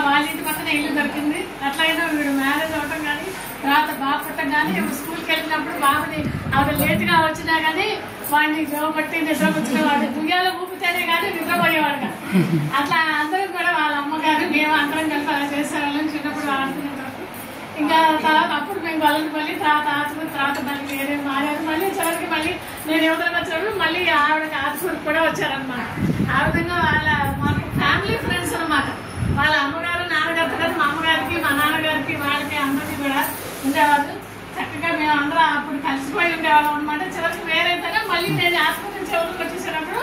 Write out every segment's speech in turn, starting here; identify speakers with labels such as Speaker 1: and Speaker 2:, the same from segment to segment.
Speaker 1: వాళ్ళ ఇంటి పక్కన ఇల్లు దొరికింది. అట్లయినా వీడు మ్యారేజ్ అవటం కానీ తర్వాత బాబు పుట్టం కానీ స్కూల్కి వెళ్ళినప్పుడు బాబుని ఆవిడ లేట్గా వచ్చినా కానీ వాడిని జోబట్టి నిద్రపుచ్చిన వాడు దుయ్యాలు ఊపితేనే కానీ నిద్రపోయేవాడు. అట్లా అందరూ కూడా వాళ్ళ అమ్మగారు మేము అందరం కలిసి అలా చేసేవాళ్ళం చిన్నప్పుడు ఆడుకునేటప్పుడు. ఇంకా తర్వాత అప్పుడు మేము గొల్లపల్లి తర్వాత ఆతుకూరు తర్వాత మళ్ళీ వేరే మారారు. మళ్ళీ చివరికి మళ్ళీ నేను యువతలకు వచ్చినప్పుడు మళ్ళీ ఆవిడకి ఆతుకూరు కూడా వచ్చారనమాట. ఆ విధంగా వాళ్ళ మాకు ఫ్యామిలీ ఫ్రెండ్స్ అనమాట. వాళ్ళ అమ్మగారు నాన్నగారితో కదా మా అమ్మగారికి మా నాన్నగారికి వాళ్ళకి అందరికీ కూడా ఉండేవాళ్ళు. చక్కగా మేము అందరం అప్పుడు కలిసిపోయి ఉండేవాళ్ళం అనమాట. చివరికి వేరైతేనే మళ్ళీ నేను ఆతుకూరు నుంచి ఎవరికి వచ్చేసినప్పుడు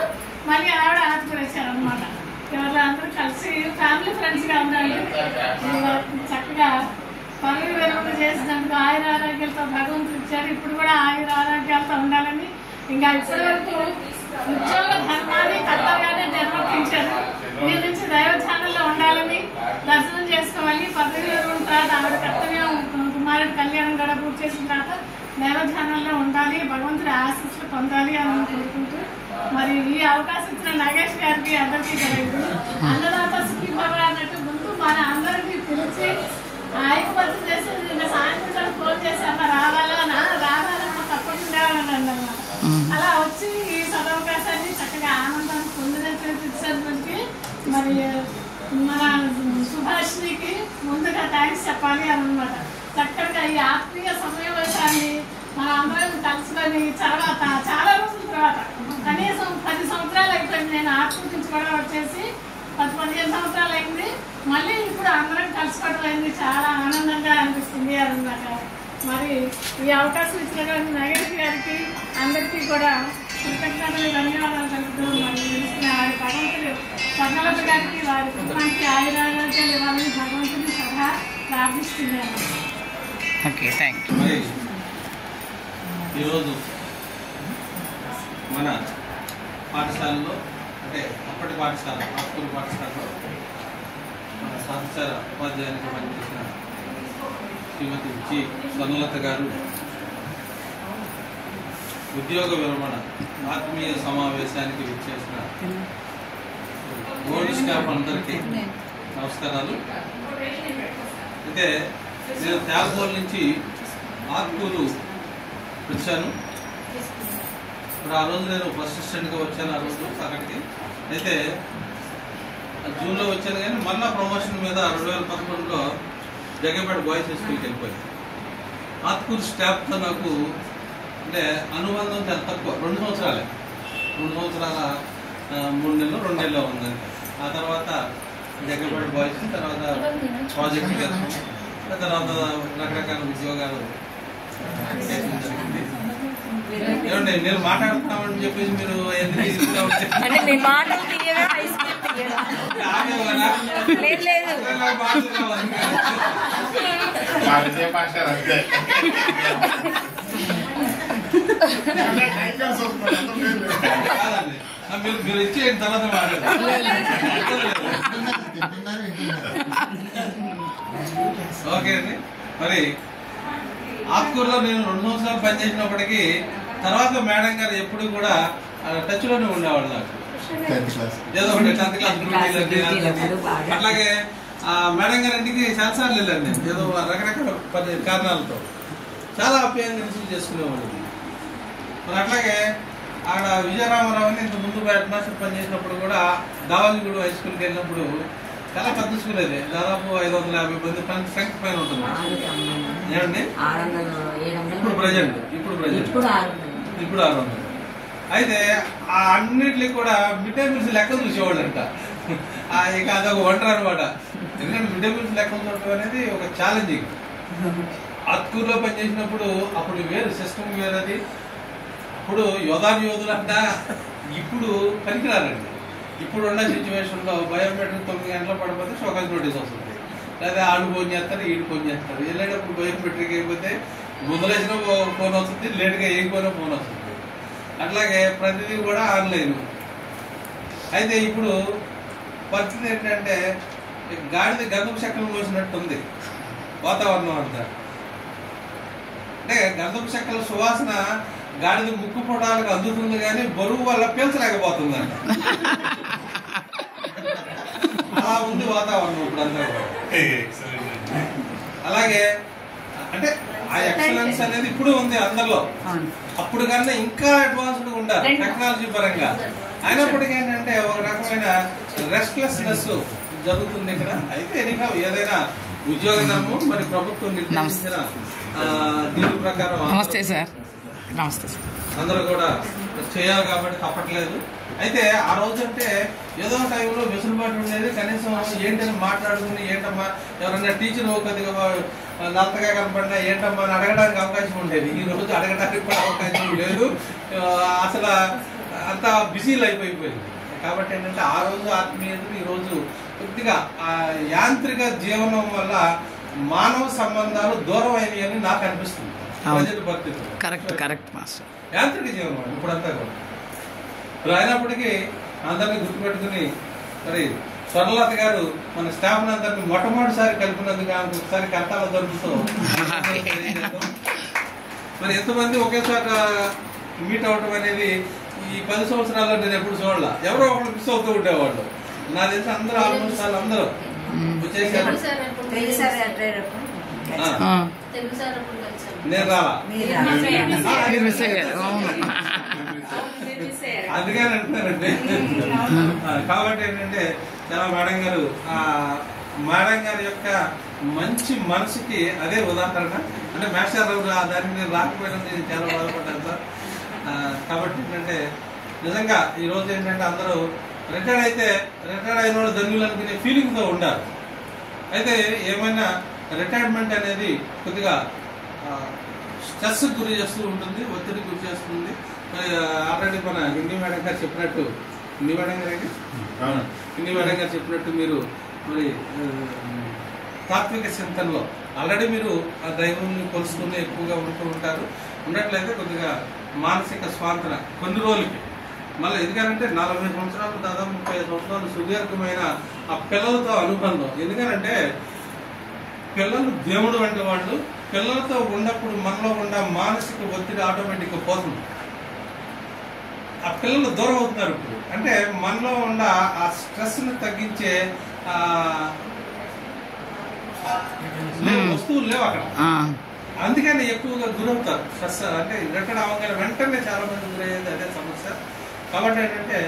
Speaker 1: మళ్ళీ ఆవిడ ఆతుకూరు వచ్చారనమాట. ఎవరు అందరూ కలిసి ఫ్యామిలీ ఫ్రెండ్స్ గా ఉండాలి. చక్కగా పనులు వెలుగులు చేసినందుకు ఆయుర ఆరోగ్యాలతో భగవంతుడు ఇచ్చారు. ఇప్పుడు కూడా ఆయుర ఆరోగ్యాలతో ఉండాలని ఇంకా ఇప్పటి వరకు ఉద్యోగ ధర్మాన్ని కర్తవ్యాన్ని నిర్వర్తించారు. దీని నుంచి దైవ ఛానల్లో ఉండాలని దర్శనం చేసుకోవాలి. పదవి విరమణ తర్వాత ఆవిడ కర్తవ్యం కుమారుడి కళ్యాణం కూడా పూర్తి చేసిన తర్వాత దైవ ఛానల్లో ఉండాలి, భగవంతుడి ఆశీస్సులు పొందాలి అని కోరుకుంటూ మరి ఈ అవకాశం ఇచ్చిన నాగేష్ గారికి అందరికీ తెలియదు. అన్నదాత సుఖీభవ అన్నట్టు ముందు మన అందరికీ పిలిచి ఐక్యపరిచయం చేసి నిన్న సాయంత్రం ఫోన్ చేసి అమ్మ రావాలన్నా తప్పకుండా అన్నమాట. అలా వచ్చి ఈ సదవకాశాన్ని చక్కగా ఆనందాన్ని పొందినటువంటి మరి మన సుభాష్నికి ముందుగా థ్యాంక్స్ చెప్పాలి అన్నమాట. చక్కగా ఈ ఆత్మీయ సమావేశాన్ని మన అందరం కలుసుకొని తర్వాత చాలా రోజుల తర్వాత కనీసం 10 సంవత్సరాలు అయిపోయింది. నేను ఆత్మ నుంచి కూడా వచ్చేసి 10-15 సంవత్సరాలు అయింది. మళ్ళీ ఇప్పుడు అందరం కలుసుకోవడం అయింది. చాలా ఆనందంగా అనిపిస్తుంది అన్నమాట. మరి ఈ అవకాశం ఇచ్చినటువంటి నాగేష్ గారికి అందరికీ కూడా కృతజ్ఞతలు ధన్యవాదాలు తెలుపుతూ మరి వారి భగవంతుడు స్వర్ణలత గారికి వారి కుటుంబానికి ఆయురారోగ్యాలు ఇవ్వాలని భగవంతుని సలహా ప్రార్థిస్తున్నాను.
Speaker 2: ఈరోజు మన పాఠశాలలో అంటే అప్పటి పాఠశాల ఆత్మూరు పాఠశాలలో మన సహచర ఉపాధ్యాయునికి పనిచేసిన శ్రీమతి జి స్వర్ణలత గారు ఉద్యోగ విరమణ ఆత్మీయ సమావేశానికి విచ్చేసిన గోల్డ్ స్టాఫ్ అందరికీ నమస్కారాలు. అయితే నేను త్యాగపూర్ నుంచి ఆత్మూరు వచ్చాను. ఇప్పుడు ఆ రోజు నేను ఫస్ట్ అసిస్టెంట్గా వచ్చాను. ఆ రోజు అక్కడికి అయితే జూన్లో వచ్చాను కానీ మళ్ళా ప్రమోషన్ మీద 2011లో జగపేట బాయ్స్ స్కూల్కి వెళ్ళిపోయాను. ఆత్కూరు స్టాఫ్తో నాకు అంటే అనుబంధం చాలా తక్కువ. 2 సంవత్సరాలే 2 సంవత్సరాల 3 నెలలు 2 నెలలు ఉందంటే. ఆ తర్వాత జగపేట బాయ్స్ తర్వాత ప్రాజెక్ట్ తర్వాత రకరకాల ఉద్యోగాలు జరిగింది. ఏమండి నేను మాట్లాడుతున్నామని చెప్పేసి మీరు మీరు ఇచ్చేయండి తర్వాత ఓకే అండి. మరి ఆత్కూరులో నేను 2 సంవత్సరాలు పనిచేసినప్పటికీ తర్వాత మేడం గారు ఎప్పుడు కూడా టచ్ లోనే ఉండేవాళ్ళు. నాకు ఏదో ఒకటి 10th క్లాస్ అట్లాగే మేడం గారి ఇంటికి చాలాసార్లు వెళ్ళాను నేను. ఏదో రకరకాల కారణాలతో చాలా ఆప్యాయంగా రిసీవ్ చేసుకునేవాళ్ళు. మరి అట్లాగే అక్కడ విజయరామారావు అని ఇంత ముందు హెడ్ మాస్టర్ పనిచేసినప్పుడు కూడా దావాలిగూడ హై స్కూల్కి వెళ్ళినప్పుడు చాలా పెద్ద స్కూల్ అది, దాదాపు 550 మంది సంఖ్య పైన ఉంటుంది. ఏమండి ఇప్పుడు ప్రజెంట్ 600. అయితే ఆ అన్నిటికి కూడా మిడ్ డే మీల్స్ లెక్క చూసేవాళ్ళు అంట. ఇక అదొక వంటర్ అనమాట. ఎందుకంటే మిడ్ డే మీల్స్ లెక్క చూడటం అనేది ఒక ఛాలెంజింగ్. ఆత్కూరులో పనిచేసినప్పుడు అప్పుడు వేరు సిస్టమ్ వేరేది. అప్పుడు యోధులు అంట ఇప్పుడు పనికిరారండి. ఇప్పుడు ఉన్న సిచ్యువేషన్లో బయోమెట్రిక్ 9 గంటలు పడిపోతే షోకాజ్ నోటీస్ వస్తుంది. లేదా ఆడు ఫోన్ చేస్తారు, ఈడు ఫోన్ చేస్తారు. వెళ్ళేటప్పుడు బయోమెట్రిక్ అయిపోతే ముందులేసిన ఫోన్ వస్తుంది, లేట్గా వేయకపోయినా ఫోన్ వస్తుంది. అట్లాగే ప్రతిదీ కూడా ఆన్లైన్. అయితే ఇప్పుడు పరిస్థితి ఏంటంటే గాడిద గంధపు చెక్కలు మోసినట్టుంది వాతావరణం అంతా. అంటే గంధపు చెక్కల సువాసన గాడిద ముక్కు పొడాలకు అందుతుంది కానీ బరువు వల్ల పీల్చలేకపోతుందంట. అలా ఉంది వాతావరణం ఇప్పుడు అందరూ. అలాగే అంటే ఆ ఎక్సలెన్స్ అనేది ఇప్పుడు ఉంది అందరిలో. అప్పుడు కన్నా ఇంకా అడ్వాన్స్డ్ ఉండాలి టెక్నాలజీ పరంగా. అయినప్పటికీ ఏంటంటే ఒక రకమైన రెస్ట్లెస్నెస్ జరుగుతుంది ఇక్కడ. అయితే ఎనిగా ఏదైనా ఉద్యోగ ధర్మం మరి ప్రభుత్వం నిర్దేశించిన దీని ప్రకారం
Speaker 3: నమస్తే సార్. నమస్తే సార్.
Speaker 2: అందరూ కూడా చేయాలి కాబట్టి తప్పట్లేదు. అయితే ఆ రోజు అంటే ఏదో టైంలో వెసులుబాటు ఉండేది. కనీసం ఏంటని మాట్లాడుకుని ఏంటమ్మా ఎవరైనా టీచర్ కొద్దిగా నల్లగా కనపడినా ఏంటమ్మా అని అడగడానికి అవకాశం ఉండేది. ఈ రోజు అడగడానికి కూడా అవకాశం లేదు. అసలు అంతా బిజీలు అయిపోయింది. కాబట్టి ఏంటంటే ఆ రోజు ఆత్మీయతలు ఈ రోజు కొద్దిగా యాంత్రిక జీవనం వల్ల మానవ సంబంధాలు దూరం అయినాయి అని నాకు అనిపిస్తుంది.
Speaker 3: Correct master.
Speaker 2: యాంత్రిక జీవనం ఇప్పుడంతా కూడా అయినప్పటికీ అందరినీ గుర్తుపెట్టుకుని మరి స్వర్ణలత గారు మన స్టాఫ్ అందరినీ మొట్టమొదటిసారి కలిపినందుకు ఒకసారి కట్టాల దొరుకుతూ మరి ఎంతమంది ఒకేసారి మీట్ అవటం అనేది ఈ 10 సంవత్సరాల్లో నేను ఎప్పుడు చూడాల. ఎవరో ఒకరు మిస్ అవుతూ ఉండేవాళ్ళు. నాకు తెలిసి అందరూ ఆల్మోస్ట్ అందరూ వచ్చేసారు. నేను రాలా అందుకని అంటున్నారండి. కాబట్టి ఏంటంటే చాలా మేడం గారి యొక్క మంచి మనసుకి అదే ఉదాహరణ. అంటే మాస్టర్ దాన్ని నేను రాకపోయినా నేను చాలా బాధపడ్డాను సార్. కాబట్టి ఏంటంటే నిజంగా ఈ రోజు ఏంటంటే అందరూ రిటైర్డ్ అయిన వాళ్ళు ధన్యులు అనుకునే ఫీలింగ్తో ఉండాలి. అయితే ఏమైనా రిటైర్మెంట్ అనేది కొద్దిగా స్ట్రెస్ గురి చేస్తూ ఉంటుంది, ఒత్తిడి గురి చేస్తుంది. ఆల్రెడీ మన హిందీ మేడం గారు చెప్పినట్టు మీరు మరి తాత్విక చింతనలో ఆల్రెడీ మీరు ఆ దైవాన్ని కొలుసుకుని ఎక్కువగా ఉంటూ ఉన్నట్లయితే కొద్దిగా మానసిక స్వాంతన కొన్ని రోజులకి మళ్ళీ ఎందుకంటే 40 సంవత్సరాలు దాదాపు 30 సంవత్సరాలు సుదీర్ఘమైన ఆ పిల్లలతో అనుబంధం. ఎందుకనంటే పిల్లలు దేవుడు వంటి వాళ్ళు. పిల్లలతో ఉన్నప్పుడు మనలో ఉన్న మానసిక ఒత్తిడి ఆటోమేటిక్గా పోతుంది. ఆ పిల్లలు దూరం అవుతున్నారు ఇప్పుడు. అంటే మనలో ఉన్న ఆ స్ట్రెస్ ని తగ్గించే వస్తువులు లేవు అక్కడ. అందుకని ఎక్కువగా గురవుతారు. స్ట్రెస్ అంటే రిటర్న్ అవగానే వెంటనే చాలా మంది గురయ్యేది అదే సమస్య. కాబట్టి ఏంటంటే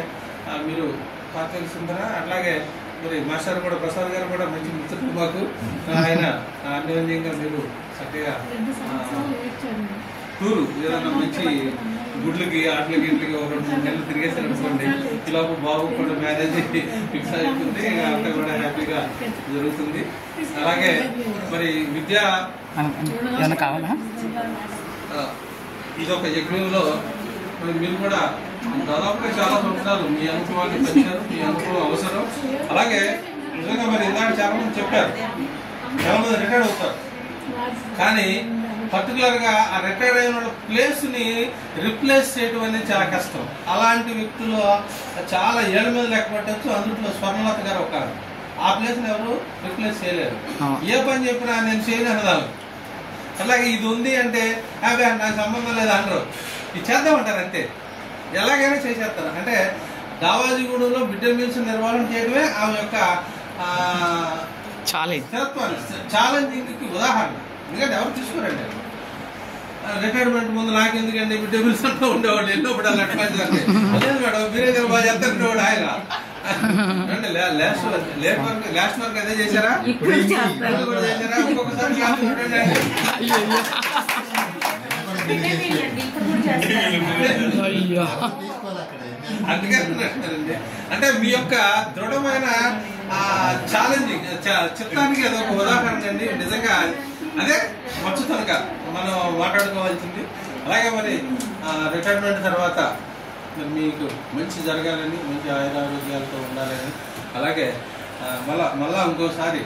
Speaker 2: మీరు తాత్విక చింతన అట్లాగే మరి మాస్టర్ కూడా ప్రసాద్ గారు కూడా మంచి మిత్రులు మాకు. ఆయన అన్యోన్యంగా మీరు చక్కగా టూరు ఏదైనా మంచి గుడ్లకి ఆటలకి ఇంట్లకి ఒక 2-3 నెలలు తిరిగేసారు అనుకోండి. ఈలోపు బాబు కూడా మ్యారేజ్ ఫిక్స్ అవుతుంది. అంతా కూడా హ్యాపీగా జరుగుతుంది. అలాగే మరి విద్య
Speaker 3: కావాలా
Speaker 2: ఇదొక యజ్ఞంలో మీరు కూడా దాదాపుగా చాలా సంవత్సరాలు మీ అనుభవాన్ని పెంచారు. మీ అనుభవం అవసరం. అలాగే నిజంగా మరి ఇందాక చాలా మంది చెప్పారు చాలా మంది రిటైర్డ్ అవుతారు. కానీ పర్టికులర్ గా ఆ రిటైర్డ్ అయిన వాళ్ళ ప్లేస్ ని రిప్లేస్ చేయడం అనేది చాలా కష్టం. అలాంటి వ్యక్తులు చాలా ఏళ్ళ మీద లెక్క పెట్టచ్చు. అందులో స్వర్ణలత గారు ఒక ఆ ప్లేస్ ని ఎవరు రిప్లేస్ చేయలేరు. ఏ పని చెప్పినా నేను చేయను అనదాలు. అలాగే ఇది ఉంది అంటే అదే నాకు సంబంధం లేదు అనరు. ఇది చేద్దామంటారు అంతే. ఎలాగైనా చేసేస్తారు. అంటే దావాజీగూడలో మిడ్ డే మీల్స్ నిర్వహణ చేయడమే ఆమె యొక్క ఛాలెంజింగ్ కి ఉదాహరణ. ఎందుకంటే ఎవరు తీసుకోరండి. రిటైర్మెంట్ ముందు నాకెందుకండి మిడ్ డే మీల్స్ అంటూ ఉండేవాడు. ఎన్నో పడాలి అడ్వాన్స్ అంటే అదే మేడం మీరే బాగా చెప్తారు ఆయన. అంటే లాస్ట్ వర్క్ అదే చేశారా? చేశారా? ఇంకొకసారి అందుకంటున్నారండి. అంటే మీ యొక్క దృఢమైన ఛాలెంజింగ్ చిత్తానికి అదొక ఉదాహరణ అండి. నిజంగా అదే వచ్చుతనగా మనం మాట్లాడుకోవాల్సింది. అలాగే మరి రిటైర్మెంట్ తర్వాత మరి మీకు మంచి జరగాలని, మంచి ఆయురారోగ్యాలతో ఉండాలని, అలాగే మళ్ళా ఇంకోసారి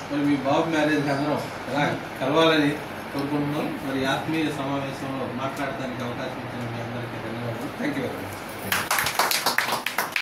Speaker 2: మరి మీ బాబు మ్యారేజ్ అందరం ఇలా కలవాలని కోరుకుంటున్నాం. మరి ఆత్మీయ సమావేశంలో మాట్లాడడానికి అవకాశం ఇచ్చిన మీ అందరికీ ధన్యవాదాలు. Thank you very much.